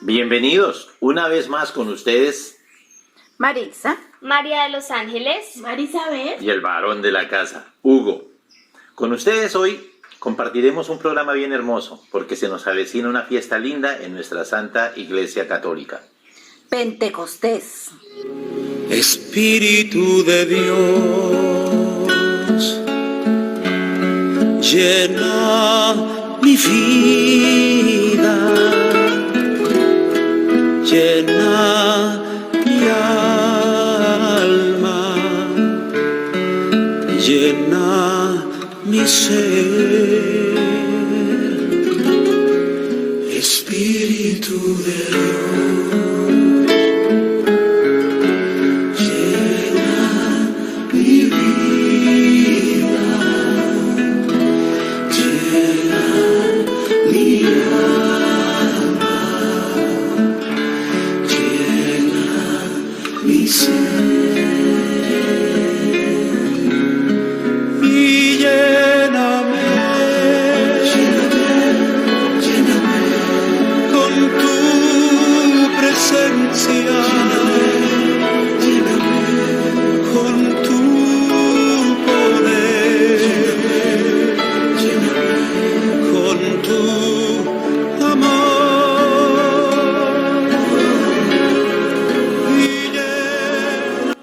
Bienvenidos una vez más con ustedes Maritza, María de los Ángeles, Marisabel. y el varón de la casa, Hugo. Con ustedes hoy compartiremos un programa bien hermoso porque se nos avecina una fiesta linda en nuestra Santa Iglesia Católica. Pentecostés. Espíritu de Dios, llena mi vida, llena mi alma, llena mi ser. Espíritu de Dios, llena mi vida, llena mi alma, llena mi ser. Y lléname, lléname con tu presencia, lléname con tu poder, lléname con tu amor. Y lléname.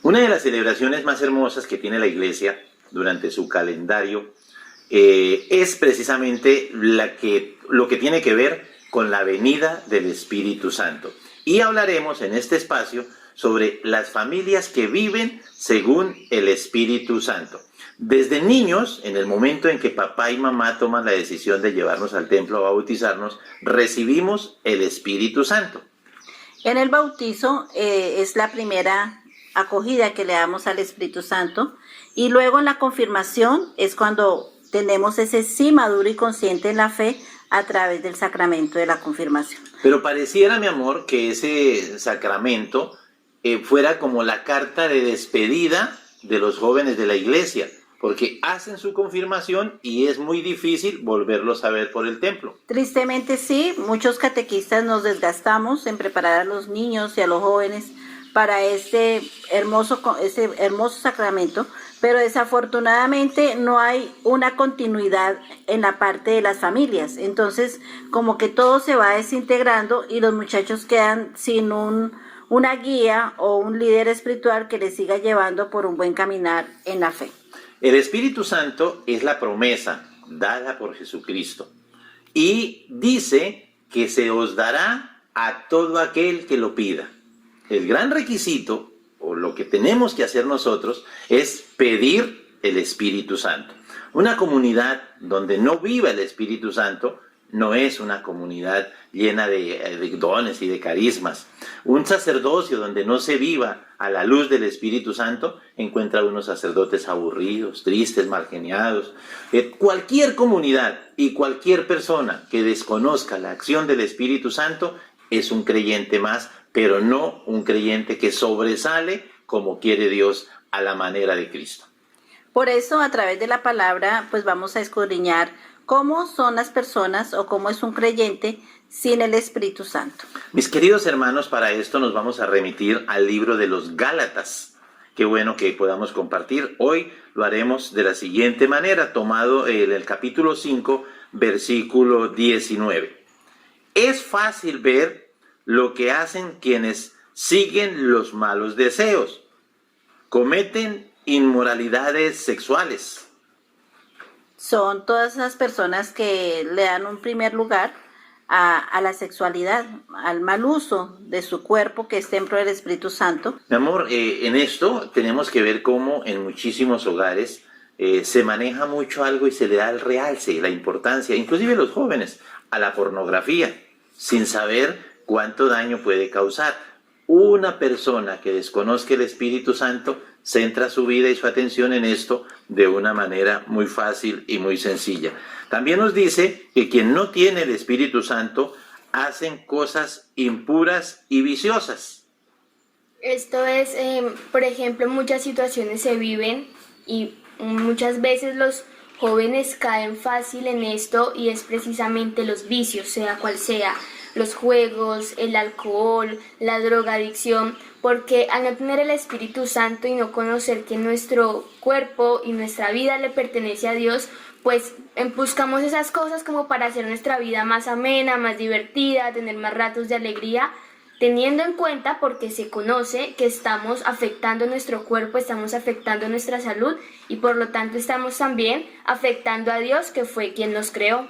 Una de las celebraciones más hermosas que tiene la Iglesia durante su calendario es precisamente lo que tiene que ver con la venida del Espíritu Santo. Y hablaremos en este espacio sobre las familias que viven según el Espíritu Santo. Desde niños, en el momento en que papá y mamá toman la decisión de llevarnos al templo a bautizarnos, recibimos el Espíritu Santo. En el bautizo es la primera acogida que le damos al Espíritu Santo, y luego en la confirmación es cuando tenemos ese sí maduro y consciente en la fe a través del sacramento de la confirmación. Pero pareciera, mi amor, que ese sacramento fuera como la carta de despedida de los jóvenes de la iglesia, porque hacen su confirmación y es muy difícil volverlos a ver por el templo. Tristemente sí, muchos catequistas nos desgastamos en preparar a los niños y a los jóvenes para ese hermoso sacramento, pero desafortunadamente no hay una continuidad en la parte de las familias. Entonces, como que todo se va desintegrando y los muchachos quedan sin una guía o un líder espiritual que les siga llevando por un buen caminar en la fe. El Espíritu Santo es la promesa dada por Jesucristo y dice que se os dará a todo aquel que lo pida. El gran requisito, o lo que tenemos que hacer nosotros, es pedir el Espíritu Santo. Una comunidad donde no viva el Espíritu Santo no es una comunidad llena de dones y de carismas. Un sacerdocio donde no se viva a la luz del Espíritu Santo encuentra unos sacerdotes aburridos, tristes, malgeniados. Cualquier comunidad y cualquier persona que desconozca la acción del Espíritu Santo es un creyente más, pero no un creyente que sobresale como quiere Dios a la manera de Cristo. Por eso, a través de la palabra, pues vamos a escudriñar cómo son las personas o cómo es un creyente sin el Espíritu Santo. Mis queridos hermanos, para esto nos vamos a remitir al libro de los Gálatas. Qué bueno que podamos compartir. Hoy lo haremos de la siguiente manera, tomado en el capítulo 5, versículo 19. Es fácil ver lo que hacen quienes siguen los malos deseos. Cometen inmoralidades sexuales. Son todas esas personas que le dan un primer lugar a la sexualidad, al mal uso de su cuerpo que es templo del Espíritu Santo. Mi amor, en esto tenemos que ver cómo en muchísimos hogares se maneja mucho algo y se le da el realce, la importancia, inclusive los jóvenes, a la pornografía, sin saber cuánto daño puede causar. Una persona que desconozca el Espíritu Santo centra su vida y su atención en esto de una manera muy fácil y muy sencilla. También nos dice que quien no tiene el Espíritu Santo hacen cosas impuras y viciosas. Esto es, por ejemplo, muchas situaciones se viven y muchas veces los jóvenes caen fácil en esto y es precisamente los vicios, sea cual sea, los juegos, el alcohol, la drogadicción, porque al no tener el Espíritu Santo y no conocer que nuestro cuerpo y nuestra vida le pertenece a Dios, pues buscamos esas cosas como para hacer nuestra vida más amena, más divertida, tener más ratos de alegría, teniendo en cuenta porque se conoce que estamos afectando nuestro cuerpo, estamos afectando nuestra salud y por lo tanto estamos también afectando a Dios que fue quien nos creó.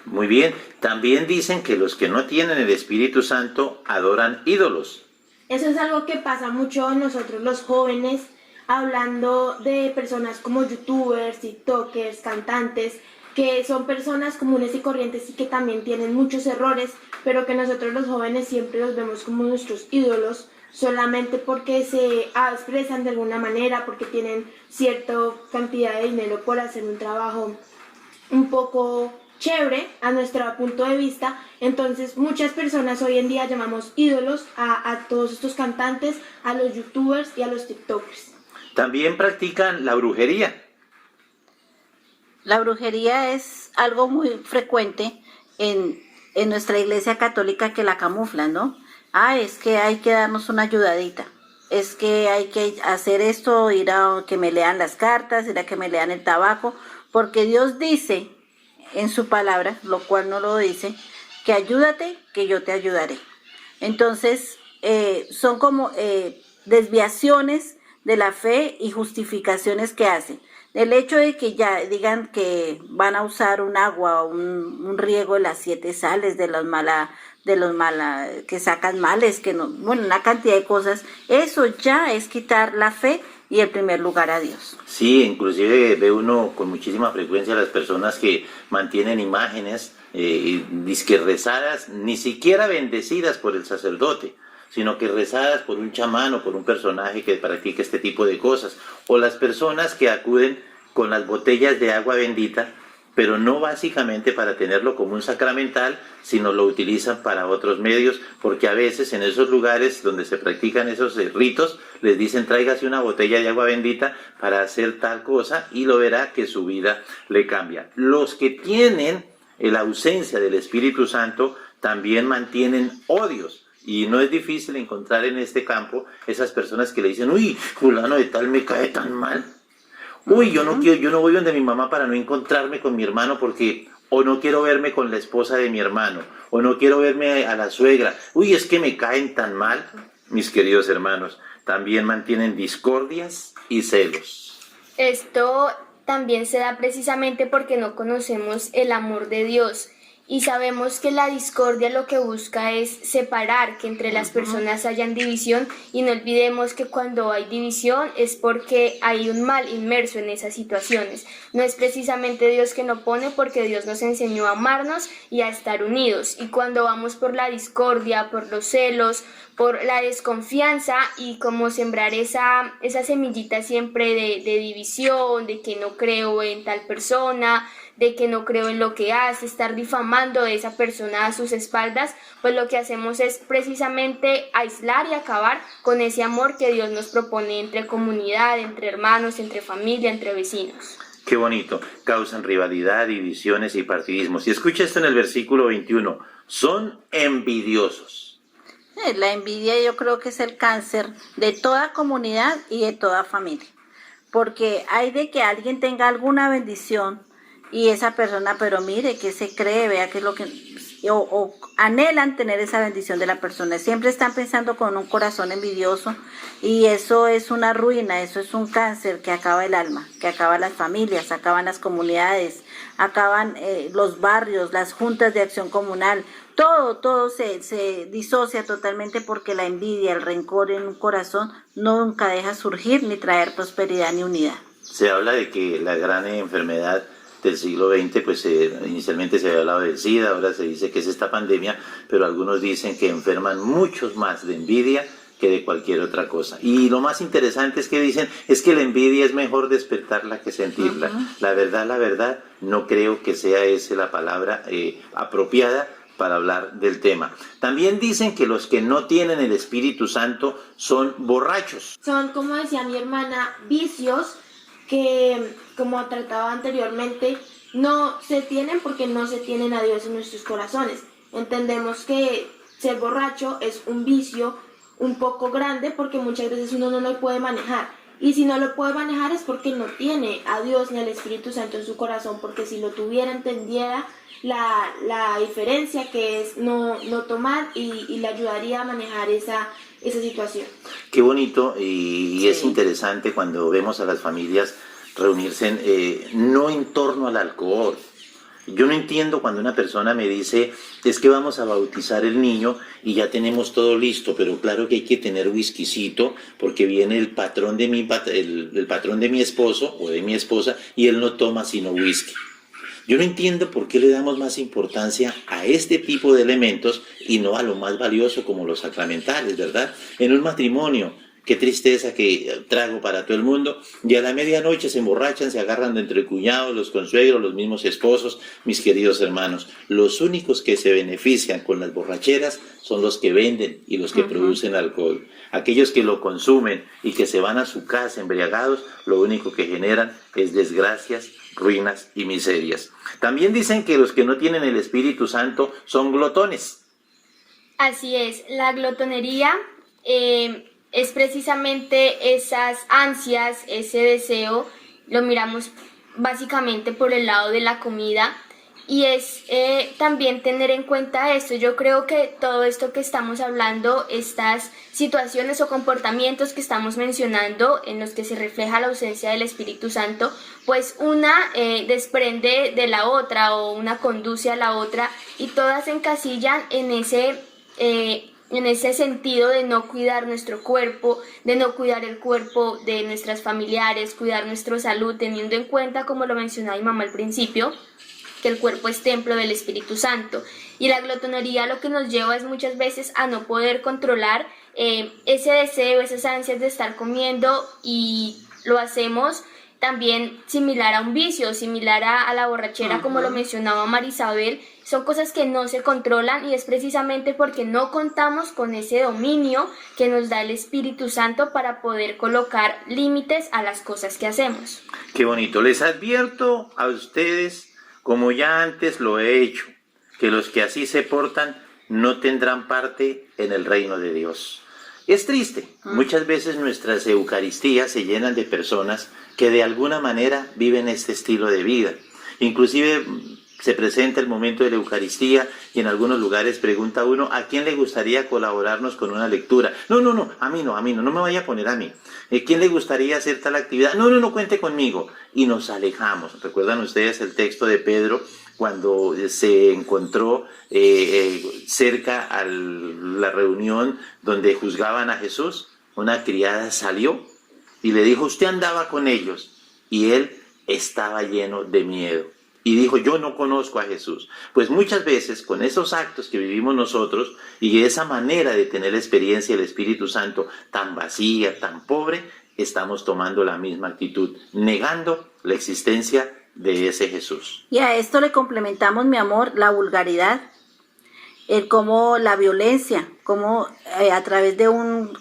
Muy bien, también dicen que los que no tienen el Espíritu Santo adoran ídolos. Eso es algo que pasa mucho en nosotros los jóvenes, hablando de personas como youtubers, tiktokers, cantantes, que son personas comunes y corrientes y que también tienen muchos errores, pero que nosotros los jóvenes siempre los vemos como nuestros ídolos, solamente porque se expresan de alguna manera, porque tienen cierta cantidad de dinero por hacer un trabajo un poco chévere a nuestro punto de vista. Entonces muchas personas hoy en día llamamos ídolos a todos estos cantantes, a los youtubers y a los tiktokers. También practican la brujería. La brujería es algo muy frecuente en nuestra iglesia católica, que la camuflan, ¿no? Es que hay que darnos una ayudadita, es que hay que hacer esto, ir a que me lean las cartas, ir a que me lean el tabaco, porque Dios dice en su palabra, lo cual no lo dice, que ayúdate, que yo te ayudaré. Entonces, son como desviaciones de la fe y justificaciones que hacen. El hecho de que ya digan que van a usar un agua, un riego de las 7 sales, de los que sacan males, que no, bueno, una cantidad de cosas, eso ya es quitar la fe y el primer lugar a Dios. Sí, inclusive ve uno con muchísima frecuencia a las personas que mantienen imágenes dizque rezadas, ni siquiera bendecidas por el sacerdote, sino que rezadas por un chamán o por un personaje que practica este tipo de cosas, o las personas que acuden con las botellas de agua bendita, pero no básicamente para tenerlo como un sacramental, sino lo utilizan para otros medios, porque a veces en esos lugares donde se practican esos ritos, les dicen tráigase una botella de agua bendita para hacer tal cosa y lo verá que su vida le cambia. Los que tienen la ausencia del Espíritu Santo también mantienen odios. Y no es difícil encontrar en este campo esas personas que le dicen, uy, fulano de tal me cae tan mal. Uy, yo no voy donde mi mamá para no encontrarme con mi hermano porque, o no quiero verme con la esposa de mi hermano, o no quiero verme a la suegra. Uy, es que me caen tan mal. Mis queridos hermanos, también mantienen discordias y celos. Esto también se da precisamente porque no conocemos el amor de Dios. Y sabemos que la discordia lo que busca es separar, que entre las personas hayan división, y no olvidemos que cuando hay división es porque hay un mal inmerso en esas situaciones. No es precisamente Dios que nos pone, porque Dios nos enseñó a amarnos y a estar unidos. Y cuando vamos por la discordia, por los celos, por la desconfianza y como sembrar esa semillita siempre de división, de que no creo en tal persona, de que no creo en lo que hace, estar difamando a esa persona a sus espaldas, pues lo que hacemos es precisamente aislar y acabar con ese amor que Dios nos propone entre comunidad, entre hermanos, entre familia, entre vecinos. Qué bonito, causan rivalidad, divisiones y partidismos. Y escucha esto en el versículo 21, son envidiosos. La envidia yo creo que es el cáncer de toda comunidad y de toda familia, porque hay de que alguien tenga alguna bendición y esa persona, pero mire, que se cree, vea que es lo que, o anhelan tener esa bendición de la persona, siempre están pensando con un corazón envidioso, y eso es una ruina, eso es un cáncer que acaba el alma, que acaba las familias, acaban las comunidades, acaban los barrios, las juntas de acción comunal, todo se disocia totalmente, porque la envidia, el rencor en un corazón nunca deja surgir ni traer prosperidad ni unidad. Se habla de que la gran enfermedad del siglo XX, pues inicialmente se había hablado del SIDA, ahora se dice que es esta pandemia, pero algunos dicen que enferman muchos más de envidia que de cualquier otra cosa. Y lo más interesante es que dicen, es que la envidia es mejor despertarla que sentirla. La verdad, no creo que sea esa la palabra apropiada para hablar del tema. También dicen que los que no tienen el Espíritu Santo son borrachos. Son, como decía mi hermana, vicios que, como trataba anteriormente, no se tienen porque no se tienen a Dios en nuestros corazones. Entendemos que ser borracho es un vicio un poco grande porque muchas veces uno no lo puede manejar. Y si no lo puede manejar es porque no tiene a Dios ni al Espíritu Santo en su corazón, porque si lo tuviera, entendiera la diferencia que es no tomar y le ayudaría a manejar esa situación. Qué bonito y Sí. es interesante cuando vemos a las familias reunirse no en torno al alcohol. Yo no entiendo cuando una persona me dice, es que vamos a bautizar el niño y ya tenemos todo listo, pero claro que hay que tener whiskycito porque viene el patrón de el patrón de mi esposo o de mi esposa y él no toma sino whisky. Yo no entiendo por qué le damos más importancia a este tipo de elementos y no a lo más valioso como los sacramentales, ¿verdad? En un matrimonio, qué tristeza que trago para todo el mundo, y a la medianoche se emborrachan, se agarran de entre cuñados, los consuegros, los mismos esposos, mis queridos hermanos. Los únicos que se benefician con las borracheras son los que venden y los que producen alcohol. Aquellos que lo consumen y que se van a su casa embriagados, lo único que generan es desgracias, ruinas y miserias. También dicen que los que no tienen el Espíritu Santo son glotones. Así es, la glotonería es precisamente esas ansias, ese deseo, lo miramos básicamente por el lado de la comida, y es también tener en cuenta esto. Yo creo que todo esto que estamos hablando, estas situaciones o comportamientos que estamos mencionando en los que se refleja la ausencia del Espíritu Santo, pues una desprende de la otra o una conduce a la otra, y todas se encasillan en ese sentido de no cuidar nuestro cuerpo, de no cuidar el cuerpo de nuestras familiares, cuidar nuestra salud, teniendo en cuenta, como lo mencionaba mi mamá al principio, que el cuerpo es templo del Espíritu Santo. Y la glotonería lo que nos lleva es muchas veces a no poder controlar ese deseo, esas ansias de estar comiendo, y lo hacemos también similar a un vicio, similar a la borrachera, como lo mencionaba Marisabel. Son cosas que no se controlan, y es precisamente porque no contamos con ese dominio que nos da el Espíritu Santo para poder colocar límites a las cosas que hacemos. Qué bonito. Les advierto a ustedes, como ya antes lo he hecho, que los que así se portan no tendrán parte en el reino de Dios. Es triste. Muchas veces nuestras eucaristías se llenan de personas que de alguna manera viven este estilo de vida. Inclusive se presenta el momento de la Eucaristía y en algunos lugares pregunta uno, ¿a quién le gustaría colaborarnos con una lectura? No, a mí no me vaya a poner a mí. ¿Quién le gustaría hacer tal actividad? No, cuente conmigo. Y nos alejamos. ¿Recuerdan ustedes el texto de Pedro cuando se encontró cerca a la reunión donde juzgaban a Jesús? Una criada salió y le dijo, usted andaba con ellos, y él estaba lleno de miedo. Y dijo, yo no conozco a Jesús. Pues muchas veces con esos actos que vivimos nosotros y esa manera de tener la experiencia del Espíritu Santo tan vacía, tan pobre, estamos tomando la misma actitud, negando la existencia de ese Jesús. Y a esto le complementamos, mi amor, la vulgaridad, cómo la violencia, cómo a través de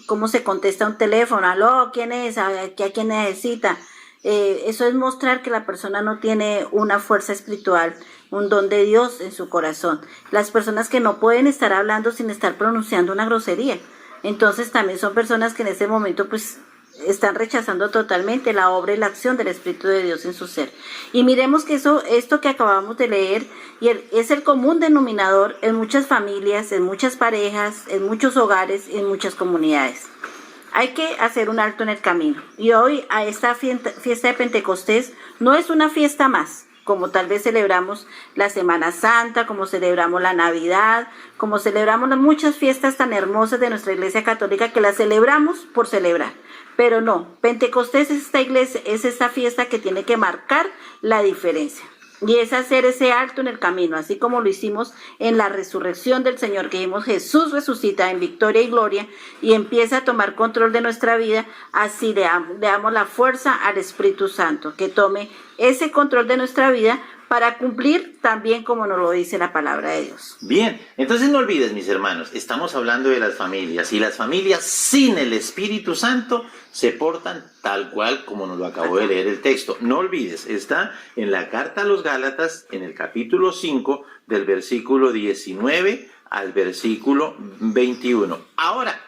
cómo se contesta un teléfono, aló, ¿quién es? ¿A quién necesita? Eso es mostrar que la persona no tiene una fuerza espiritual, un don de Dios en su corazón. Las personas que no pueden estar hablando sin estar pronunciando una grosería, entonces también son personas que en ese momento pues están rechazando totalmente la obra y la acción del Espíritu de Dios en su ser. Y miremos que esto que acabamos de leer es el común denominador en muchas familias, en muchas parejas, en muchos hogares y en muchas comunidades. Hay que hacer un alto en el camino. Y hoy a esta fiesta de Pentecostés no es una fiesta más, como tal vez celebramos la Semana Santa, como celebramos la Navidad, como celebramos las muchas fiestas tan hermosas de nuestra Iglesia Católica que las celebramos por celebrar. Pero no, Pentecostés es esta fiesta que tiene que marcar la diferencia. Y es hacer ese alto en el camino, así como lo hicimos en la resurrección del Señor, que vimos Jesús resucita en victoria y gloria y empieza a tomar control de nuestra vida. Así le damos la fuerza al Espíritu Santo, que tome ese control de nuestra vida para cumplir también como nos lo dice la palabra de Dios. Bien, entonces no olvides, mis hermanos, estamos hablando de las familias, y las familias sin el Espíritu Santo se portan tal cual como nos lo acabó de leer el texto. No olvides, está en la carta a los Gálatas, en el capítulo 5, del versículo 19 al versículo 21. Ahora,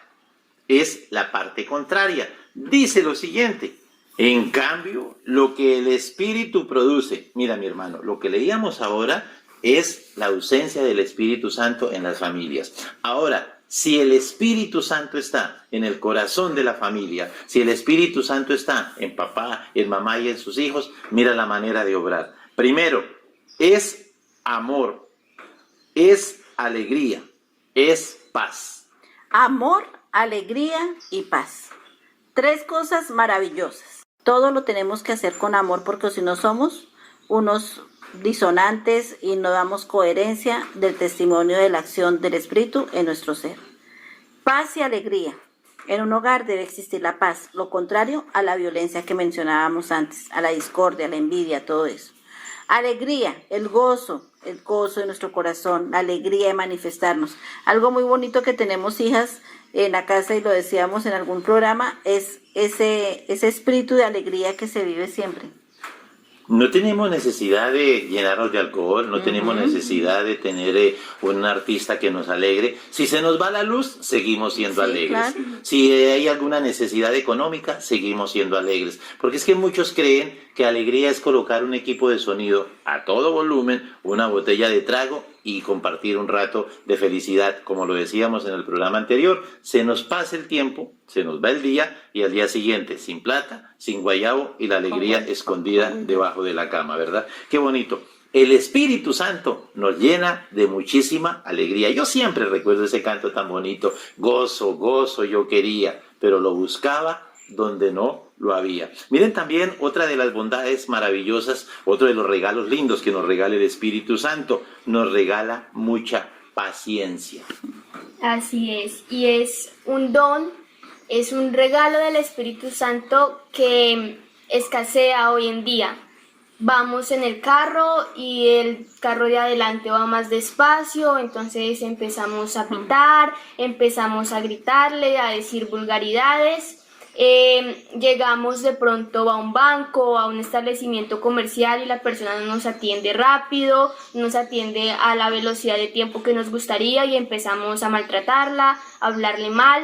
es la parte contraria. Dice lo siguiente: en cambio, lo que el Espíritu produce, mira mi hermano, lo que leíamos ahora es la ausencia del Espíritu Santo en las familias. Ahora, si el Espíritu Santo está en el corazón de la familia, si el Espíritu Santo está en papá, en mamá y en sus hijos, mira la manera de obrar. Primero, es amor, es alegría, es paz. Amor, alegría y paz. 3 cosas maravillosas. Todo lo tenemos que hacer con amor, porque si no somos unos disonantes y no damos coherencia del testimonio de la acción del Espíritu en nuestro ser. Paz y alegría. En un hogar debe existir la paz, lo contrario a la violencia que mencionábamos antes, a la discordia, a la envidia, todo eso. Alegría, el gozo de nuestro corazón, la alegría de manifestarnos. Algo muy bonito que tenemos, hijas, en la casa, y lo decíamos en algún programa, es ese espíritu de alegría que se vive siempre. No tenemos necesidad de llenarnos de alcohol, no tenemos necesidad de tener un artista que nos alegre. Si se nos va la luz, seguimos siendo alegres. Claro. Si hay alguna necesidad económica, seguimos siendo alegres. Porque es que muchos creen que alegría es colocar un equipo de sonido a todo volumen, una botella de trago y compartir un rato de felicidad. Como lo decíamos en el programa anterior, se nos pasa el tiempo, se nos va el día, y al día siguiente sin plata, sin guayabo y la alegría escondida debajo de la cama, ¿verdad? Qué bonito. El Espíritu Santo nos llena de muchísima alegría. Yo siempre recuerdo ese canto tan bonito: gozo, gozo yo quería, pero lo buscaba donde no lo había. Miren también otra de las bondades maravillosas, otro de los regalos lindos que nos regala el Espíritu Santo: nos regala mucha paciencia. Así es, y es un don, es un regalo del Espíritu Santo que escasea hoy en día. Vamos en el carro y el carro de adelante va más despacio, entonces empezamos a pitar, empezamos a gritarle, a decir vulgaridades. Llegamos de pronto a un banco, a un establecimiento comercial, y la persona no nos atiende rápido, no nos atiende a la velocidad de tiempo que nos gustaría, y empezamos a maltratarla, a hablarle mal.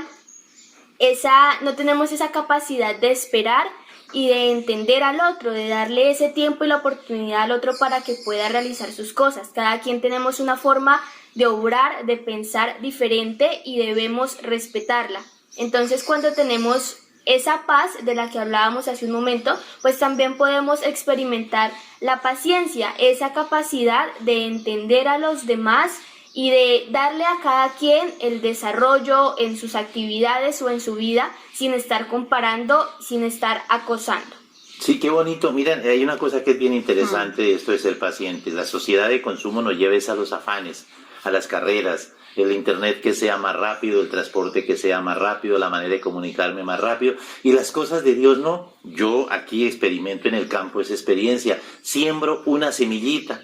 No tenemos esa capacidad de esperar y de entender al otro, de darle ese tiempo y la oportunidad al otro para que pueda realizar sus cosas. Cada quien tenemos una forma de obrar, de pensar diferente, y debemos respetarla. Entonces, cuando tenemos esa paz de la que hablábamos hace un momento, pues también podemos experimentar la paciencia, esa capacidad de entender a los demás y de darle a cada quien el desarrollo en sus actividades o en su vida, sin estar comparando, sin estar acosando. Sí, qué bonito. Miren, hay una cosa que es bien interesante, esto es el paciente. La sociedad de consumo nos lleva a los afanes, a las carreras, el internet que sea más rápido, el transporte que sea más rápido, la manera de comunicarme más rápido, y las cosas de Dios no. Yo aquí experimento en el campo esa experiencia, siembro una semillita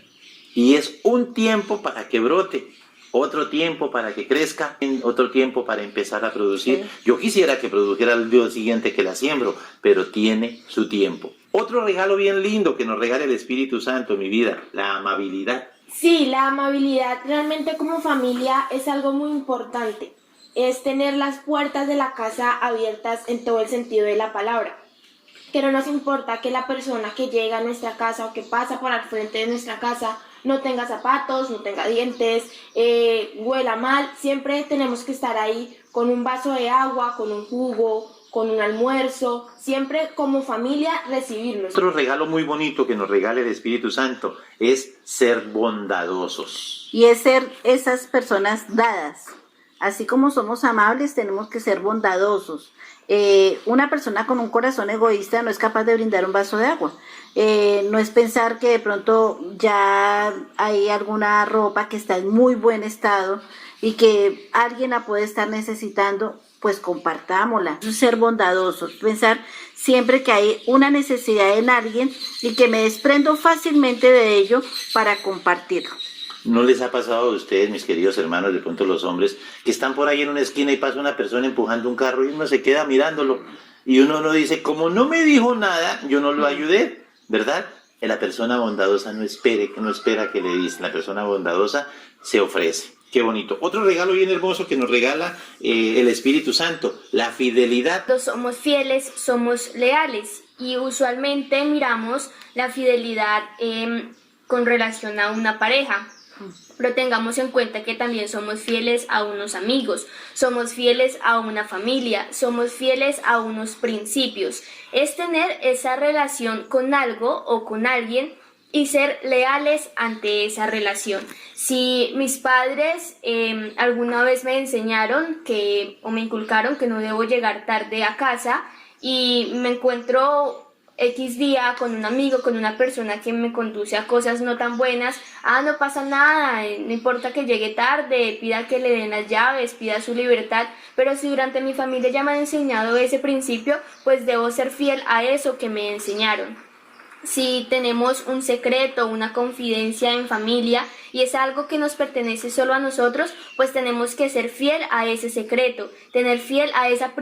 y es un tiempo para que brote, otro tiempo para que crezca, otro tiempo para empezar a producir. Yo quisiera que produjera el día siguiente que la siembro, pero tiene su tiempo. Otro regalo bien lindo que nos regala el Espíritu Santo en mi vida: la amabilidad. Sí, la amabilidad realmente como familia es algo muy importante. Es tener las puertas de la casa abiertas en todo el sentido de la palabra. Que no nos importa que la persona que llega a nuestra casa o que pasa por al frente de nuestra casa no tenga zapatos, no tenga dientes, huela mal. Siempre tenemos que estar ahí con un vaso de agua, con un jugo, con un almuerzo, siempre como familia recibirlos. Otro regalo muy bonito que nos regala el Espíritu Santo es ser bondadosos. Y es ser esas personas dadas. Así como somos amables, tenemos que ser bondadosos. Una persona con un corazón egoísta no es capaz de brindar un vaso de agua. No es pensar que de pronto ya hay alguna ropa que está en muy buen estado y que alguien la puede estar necesitando, pues compartámosla. Ser bondadosos, pensar siempre que hay una necesidad en alguien y que me desprendo fácilmente de ello para compartirlo. ¿No les ha pasado a ustedes, mis queridos hermanos, de pronto los hombres, que están por ahí en una esquina y pasa una persona empujando un carro y uno se queda mirándolo y uno no dice, como no me dijo nada, yo no lo ayudé, ¿verdad? La persona bondadosa no espera que le dicen, la persona bondadosa se ofrece. Qué bonito. Otro regalo bien hermoso que nos regala el Espíritu Santo, la fidelidad. Cuando somos fieles, somos leales y usualmente miramos la fidelidad con relación a una pareja. Pero tengamos en cuenta que también somos fieles a unos amigos, somos fieles a una familia, somos fieles a unos principios. Es tener esa relación con algo o con alguien y ser leales ante esa relación. Si mis padres alguna vez me enseñaron o me inculcaron que no debo llegar tarde a casa y me encuentro X día con un amigo, con una persona que me conduce a cosas no tan buenas, no pasa nada, no importa que llegue tarde, pida que le den las llaves, pida su libertad, pero si durante mi familia ya me han enseñado ese principio, pues debo ser fiel a eso que me enseñaron. Si tenemos un secreto, una confidencia en familia y es algo que nos pertenece solo a nosotros, pues tenemos que ser fiel a ese secreto, tener fiel a esa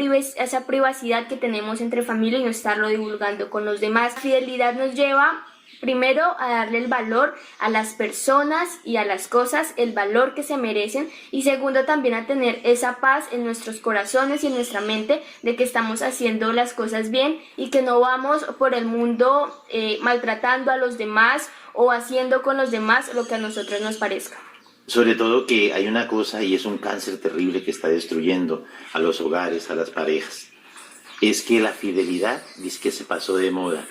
privacidad que tenemos entre familia y no estarlo divulgando con los demás. Fidelidad nos lleva primero a darle el valor a las personas y a las cosas, el valor que se merecen, y segundo también a tener esa paz en nuestros corazones y en nuestra mente de que estamos haciendo las cosas bien y que no vamos por el mundo maltratando a los demás o haciendo con los demás lo que a nosotros nos parezca. Sobre todo que hay una cosa y es un cáncer terrible que está destruyendo a los hogares, a las parejas. Es que la fidelidad dice que se pasó de moda.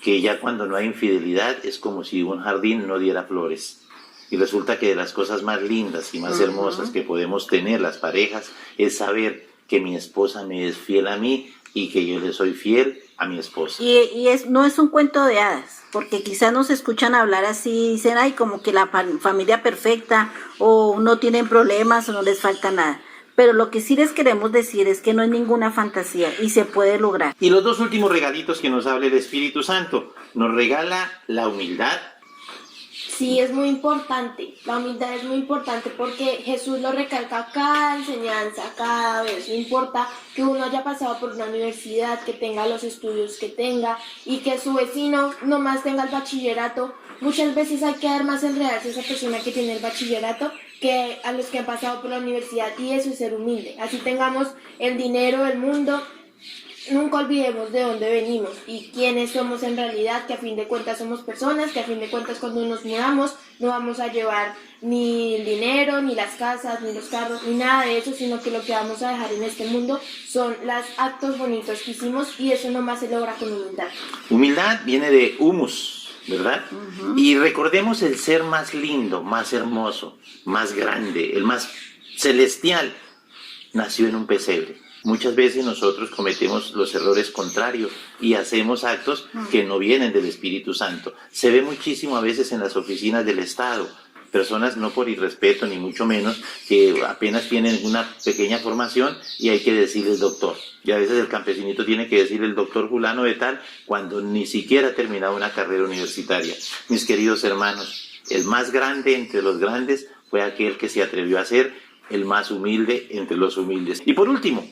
Que ya cuando no hay infidelidad es como si un jardín no diera flores. Y resulta que de las cosas más lindas y más hermosas que podemos tener las parejas es saber que mi esposa me es fiel a mí y que yo le soy fiel a mi esposa. No es un cuento de hadas, porque quizás nos escuchan hablar así y dicen, ay, como que la familia perfecta, o no tienen problemas o no les falta nada. Pero lo que sí les queremos decir es que no es ninguna fantasía y se puede lograr. Y los dos últimos regalitos que nos habla el Espíritu Santo, nos regala la humildad. Sí, es muy importante. La humildad es muy importante porque Jesús lo recalca cada enseñanza, cada vez. No importa que uno haya pasado por una universidad, que tenga los estudios que tenga y que su vecino nomás tenga el bachillerato. Muchas veces hay que dar más enredarse a esa persona que tiene el bachillerato que a los que han pasado por la universidad, y eso es ser humilde. Así tengamos el dinero del mundo, nunca olvidemos de dónde venimos y quiénes somos en realidad, que a fin de cuentas somos personas, que a fin de cuentas cuando nos mudamos no vamos a llevar ni el dinero, ni las casas, ni los carros, ni nada de eso, sino que lo que vamos a dejar en este mundo son los actos bonitos que hicimos, y eso nomás se logra con humildad. Humildad viene de humus, ¿verdad? Y recordemos el ser más lindo, más hermoso, más grande, el más celestial, nació en un pesebre. Muchas veces nosotros cometemos los errores contrarios y hacemos actos que no vienen del Espíritu Santo. Se ve muchísimo a veces en las oficinas del Estado, personas no por irrespeto ni mucho menos, que apenas tienen una pequeña formación y hay que decirles doctor. Y a veces el campesinito tiene que decir el doctor fulano de tal cuando ni siquiera ha terminado una carrera universitaria. Mis queridos hermanos, el más grande entre los grandes fue aquel que se atrevió a ser el más humilde entre los humildes. Y por último,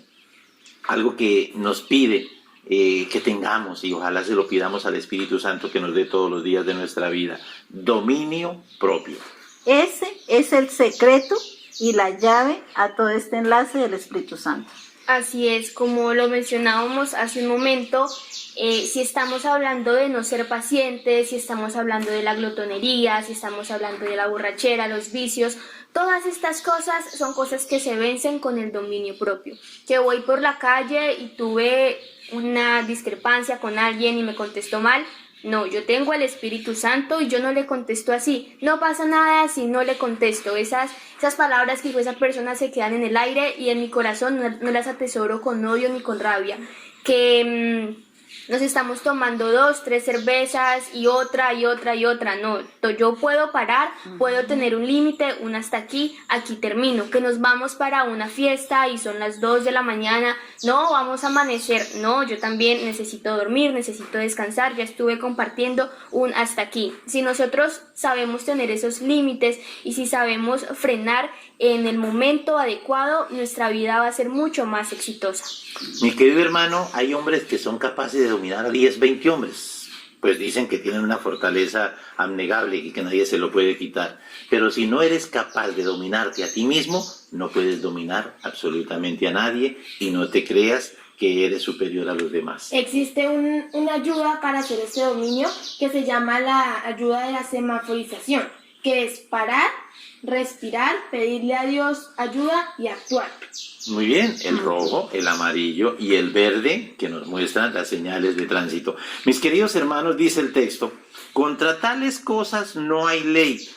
algo que nos pide que tengamos, y ojalá se lo pidamos al Espíritu Santo que nos dé todos los días de nuestra vida: dominio propio. Ese es el secreto y la llave a todo este enlace del Espíritu Santo. Así es, como lo mencionábamos hace un momento, si estamos hablando de no ser pacientes, si estamos hablando de la glotonería, si estamos hablando de la borrachera, los vicios, todas estas cosas son cosas que se vencen con el dominio propio. Que voy por la calle y tuve una discrepancia con alguien y me contestó mal. No, yo tengo al Espíritu Santo y yo no le contesto así. No pasa nada si no le contesto. Esas palabras que dijo esa persona se quedan en el aire y en mi corazón no las atesoro con odio ni con rabia. Que nos estamos tomando 2, 3 cervezas y otra. No, yo puedo parar, puedo tener un límite, un hasta aquí termino. Que nos vamos para una fiesta y son las 2 de la mañana, no, vamos a amanecer, no, yo también necesito dormir, necesito descansar, ya estuve compartiendo un hasta aquí. Si nosotros sabemos tener esos límites y si sabemos frenar en el momento adecuado, nuestra vida va a ser mucho más exitosa. Mi querido hermano, hay hombres que son capaces de dominar a 10, 20 hombres. Pues dicen que tienen una fortaleza abnegable y que nadie se lo puede quitar. Pero si no eres capaz de dominarte a ti mismo, no puedes dominar absolutamente a nadie y no te creas que eres superior a los demás. Existe una ayuda para hacer este dominio que se llama la ayuda de la semaforización, que es parar, respirar, pedirle a Dios ayuda y actuar. Muy bien, el rojo, el amarillo y el verde que nos muestran las señales de tránsito. Mis queridos hermanos, dice el texto, contra tales cosas no hay ley,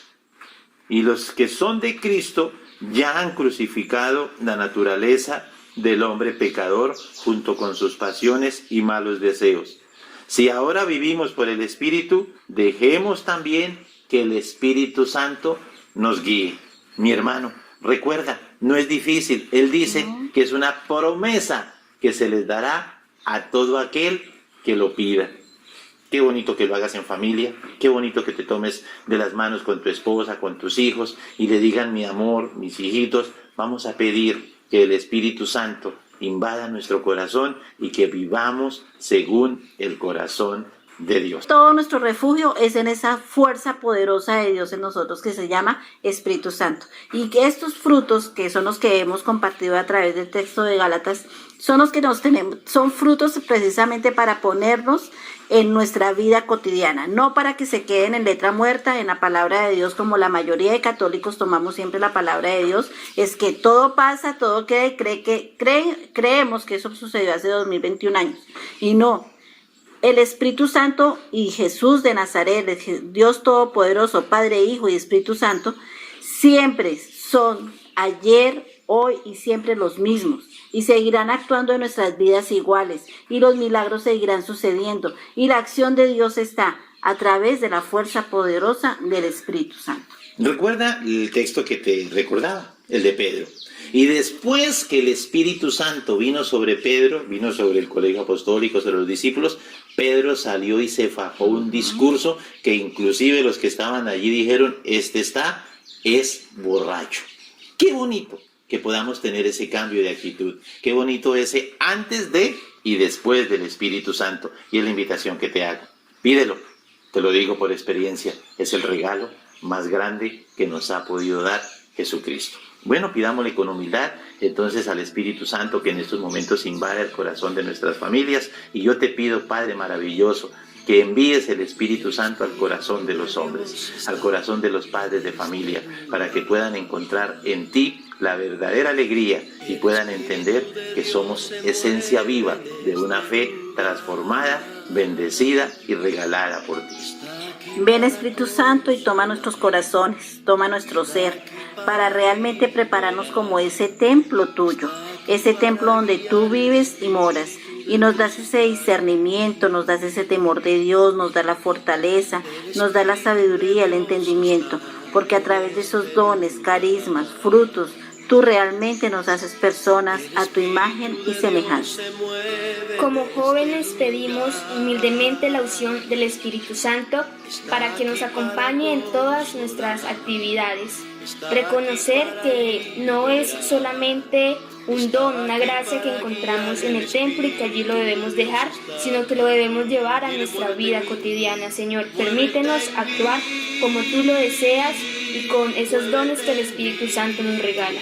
y los que son de Cristo ya han crucificado la naturaleza del hombre pecador junto con sus pasiones y malos deseos. Si ahora vivimos por el Espíritu, dejemos también que el Espíritu Santo nos guíe. Mi hermano, recuerda, no es difícil. Él dice que es una promesa que se les dará a todo aquel que lo pida. Qué bonito que lo hagas en familia, qué bonito que te tomes de las manos con tu esposa, con tus hijos y le digan, mi amor, mis hijitos, vamos a pedir que el Espíritu Santo invada nuestro corazón y que vivamos según el corazón de Dios. Todo nuestro refugio es en esa fuerza poderosa de Dios en nosotros que se llama Espíritu Santo. Y que estos frutos, que son los que hemos compartido a través del texto de Gálatas, son los que nos tenemos, son frutos precisamente para ponernos en nuestra vida cotidiana, no para que se queden en letra muerta, en la palabra de Dios, como la mayoría de católicos tomamos siempre la palabra de Dios, es que todo pasa, todo queda y creemos que eso sucedió hace 2021 años, y no. El Espíritu Santo y Jesús de Nazaret, Dios Todopoderoso, Padre, Hijo y Espíritu Santo, siempre son ayer, hoy y siempre los mismos, y seguirán actuando en nuestras vidas iguales, y los milagros seguirán sucediendo, y la acción de Dios está a través de la fuerza poderosa del Espíritu Santo. Recuerda el texto que te recordaba, el de Pedro. Y después que el Espíritu Santo vino sobre Pedro, vino sobre el colegio apostólico, sobre los discípulos, Pedro salió y se fajó un discurso que inclusive los que estaban allí dijeron, es borracho. Qué bonito que podamos tener ese cambio de actitud. Qué bonito ese antes de y después del Espíritu Santo. Y es la invitación que te hago. Pídelo, te lo digo por experiencia, es el regalo más grande que nos ha podido dar Jesucristo. Bueno, pidámosle con humildad entonces al Espíritu Santo que en estos momentos invada el corazón de nuestras familias. Y yo te pido, Padre maravilloso, que envíes el Espíritu Santo al corazón de los hombres, al corazón de los padres de familia, para que puedan encontrar en ti la verdadera alegría y puedan entender que somos esencia viva de una fe transformada, bendecida y regalada por ti. Ven Espíritu Santo y toma nuestros corazones, toma nuestro ser, para realmente prepararnos como ese templo tuyo, ese templo donde tú vives y moras, y nos das ese discernimiento, nos das ese temor de Dios, nos da la fortaleza, nos da la sabiduría, el entendimiento, porque a través de esos dones, carismas, frutos, tú realmente nos haces personas a tu imagen y semejanza. Como jóvenes pedimos humildemente la unción del Espíritu Santo para que nos acompañe en todas nuestras actividades. Reconocer que no es solamente un don, una gracia que encontramos en el templo y que allí lo debemos dejar, sino que lo debemos llevar a nuestra vida cotidiana. Señor, permítenos actuar como tú lo deseas y con esos dones que el Espíritu Santo nos regala.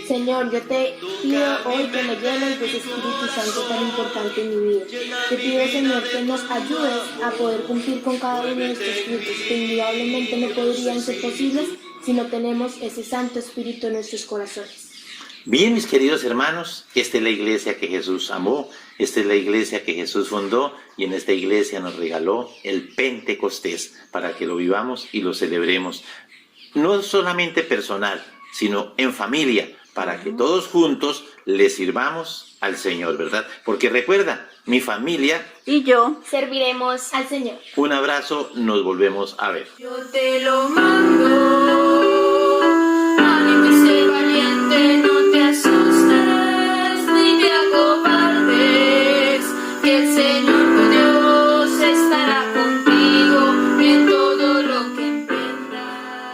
Señor, yo te pido hoy que me llenes de ese Espíritu Santo tan importante en mi vida. Te pido, Señor, que nos ayudes a poder cumplir con cada uno de estos frutos que indudablemente no podrían ser posibles si no tenemos ese Santo Espíritu en nuestros corazones. Bien, mis queridos hermanos, esta es la iglesia que Jesús amó, esta es la iglesia que Jesús fundó y en esta iglesia nos regaló el Pentecostés para que lo vivamos y lo celebremos. No solamente personal, sino en familia, para que todos juntos le sirvamos al Señor, ¿verdad? Porque recuerda, mi familia, Y yo, Serviremos Al Señor. un abrazo, nos volvemos a ver. Yo te lo mando.